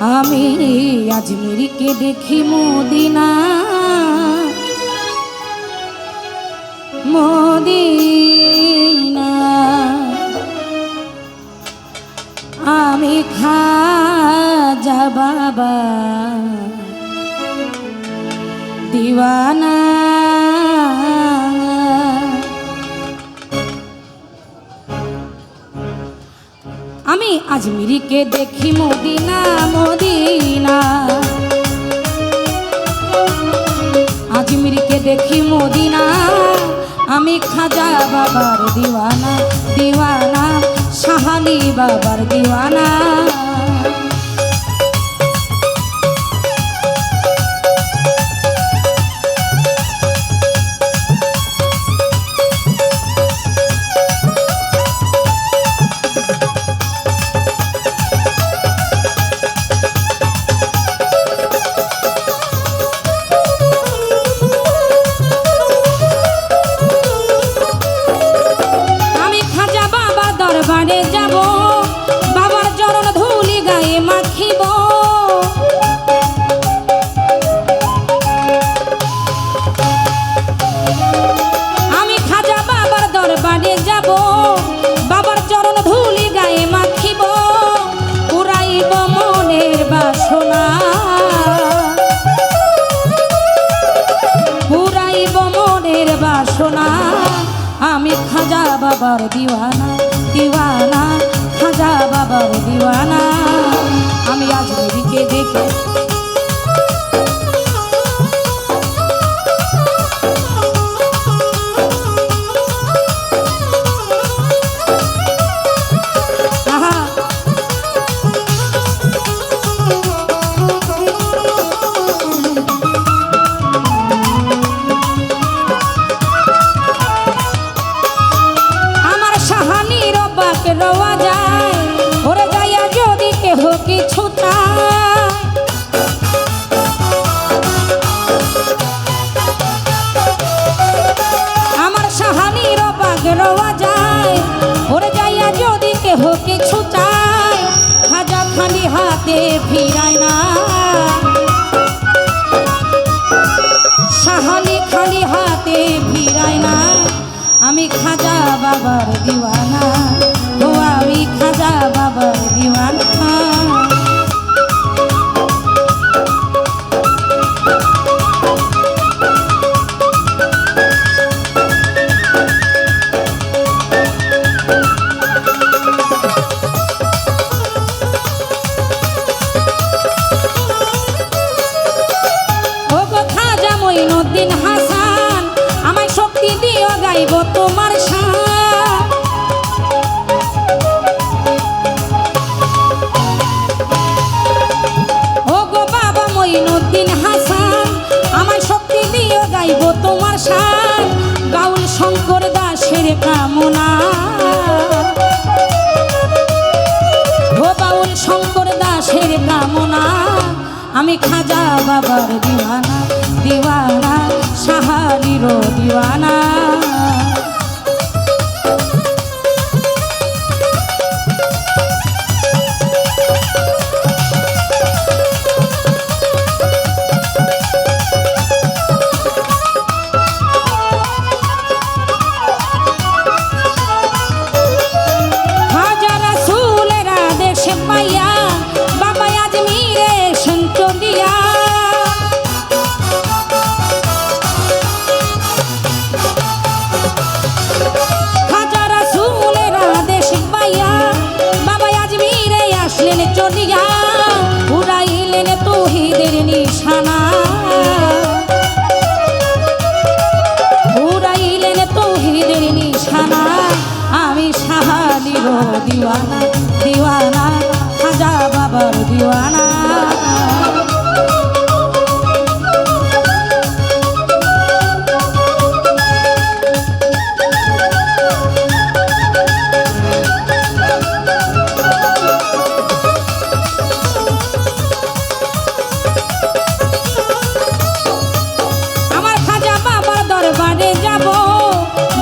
আমি আজমিরকে দেখি Medina Medina, আমি খাজা বাবা দিওয়ানা। আমি আজমিরকে দেখি মদিনা মদিনা, আজমিরকে দেখি মদিনা, আমি খাজা বাবার দিওয়ানা দিওয়ানা, শাহালি বাবার দিওয়ানা। দরবারে যাব, বাবার চরণ ধুলি গায়ে মাখিব, আমি খাজা বাবার দরবারে যাব, বাবার চরণ ধুলি গায়ে মাখিব, পুরাইব মনের বাসনা, পুরাইব মনের বাসনা, আমি খাজা বাবার দিওয়ানা দিওয়ানা, খাজা বাবার দিওয়ানা। আমি আজমিরকে দেখি রওয়া যায়, ওরে যাইয়া যদি কেহ কিছু চায়, আমার শাহানির বাগ রওয়া যায়, ওরে যাইয়া যদি কেহ কিছু চায়, খাজা খালি হাতে ফিরায় না, শাহানি খালি হাতে ফিরায় না, আমি খাজা বাবার দিওয়ানা, ও আমি খাজা বাবার দিওয়ানা। ও গো খাজা মঈনুদ্দিন হাসান, আমায় শক্তি দিও গাইব তোমার শান, ও গো বাবা মঈনুদ্দিন হাসান, আমায় শক্তি দিও গাইব তোমার শান, গাউল শঙ্কর দাসের কামনা, ও বাউল শঙ্কর দাসের কামনা, আমি খাজা বাবার দিওয়ানা দিওয়ানা, শাহালির দিওয়ানা। চলিয়া উড়াইলেন তৌহিদের নিশানা, উড়াইলেন তৌহিদের নিশানা, আমি শাহালির দিওয়ানা দিওয়ানা, খাজা বাবার দিওয়ানা। দরবারে যাব,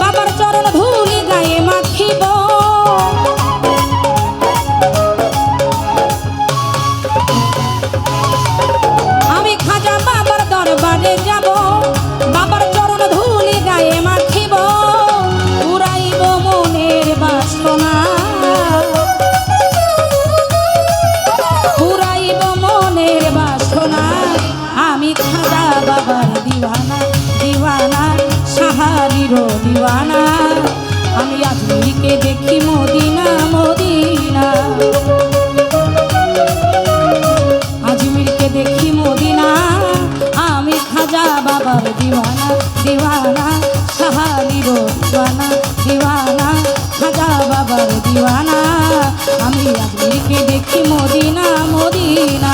বাবার চরণ ধুলি গায়ে মাখিব, দেখি মদিনা মদিনা আজমিরকে দেখি মদিনা আমি খাজা বাবার দিওয়ানা দিওয়ানা শাহালির দিওয়ানা দিওয়ানা খাজা বাবার দিওয়ানা আমি আজমিরকে দেখি মদিনা মদিনা